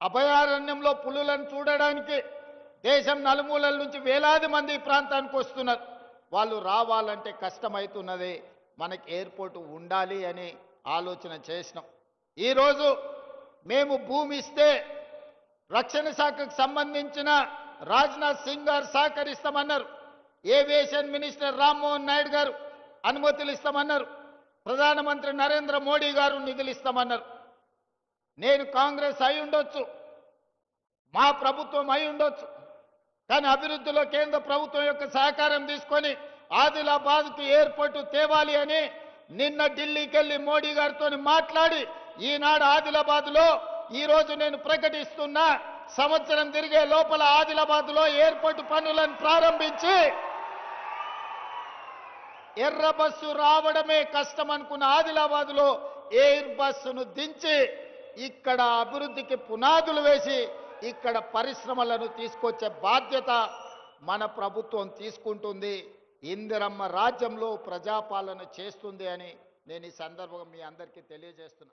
అభయారణ్యంలో పులులను చూడడానికి దేశం నలుమూలల నుంచి వేలాది మంది ఈ ప్రాంతానికి వస్తున్నారు. వాళ్ళు రావాలంటే కష్టమవుతున్నది. మనకి ఎయిర్పోర్ట్ ఉండాలి అని ఆలోచన చేసినాం. ఈరోజు మేము భూమి ఇస్తే రక్షణ శాఖకు సంబంధించిన రాజ్నాథ్ సింగ్ గారు సహకరిస్తామన్నారు. ఏవియేషన్ మినిస్టర్ రామ్మోహన్ నాయుడు గారు అనుమతులు ఇస్తామన్నారు. ప్రధానమంత్రి నరేంద్ర మోడీ గారు నిధులు ఇస్తామన్నారు. నేను కాంగ్రెస్ అయి ఉండొచ్చు, మా ప్రభుత్వం అయి ఉండొచ్చు, కానీ అభివృద్ధిలో కేంద్ర ప్రభుత్వం యొక్క సహకారం తీసుకొని ఆదిలాబాద్కు ఎయిర్పోర్టు తేవాలి అని నిన్న ఢిల్లీకి వెళ్ళి మోడీ గారితో మాట్లాడి ఈనాడు ఆదిలాబాద్లో ఈరోజు నేను ప్రకటిస్తున్నా, సంవత్సరం తిరిగే లోపల ఆదిలాబాద్లో ఎయిర్పోర్టు పనులను ప్రారంభించి ఎర్ర బస్సు రావడమే కష్టం అనుకున్న ఆదిలాబాద్లో ఎయిర్ బస్సును దించి ఇక్కడ అభివృద్ధికి పునాదులు వేసి ఇక్కడ పరిశ్రమలను తీసుకొచ్చే బాధ్యత మన ప్రభుత్వం తీసుకుంటుంది. ఇందిరమ్మ రాజ్యంలో ప్రజాపాలన చేస్తుంది అని నేను ఈ సందర్భంగా మీ అందరికీ తెలియజేస్తున్నా.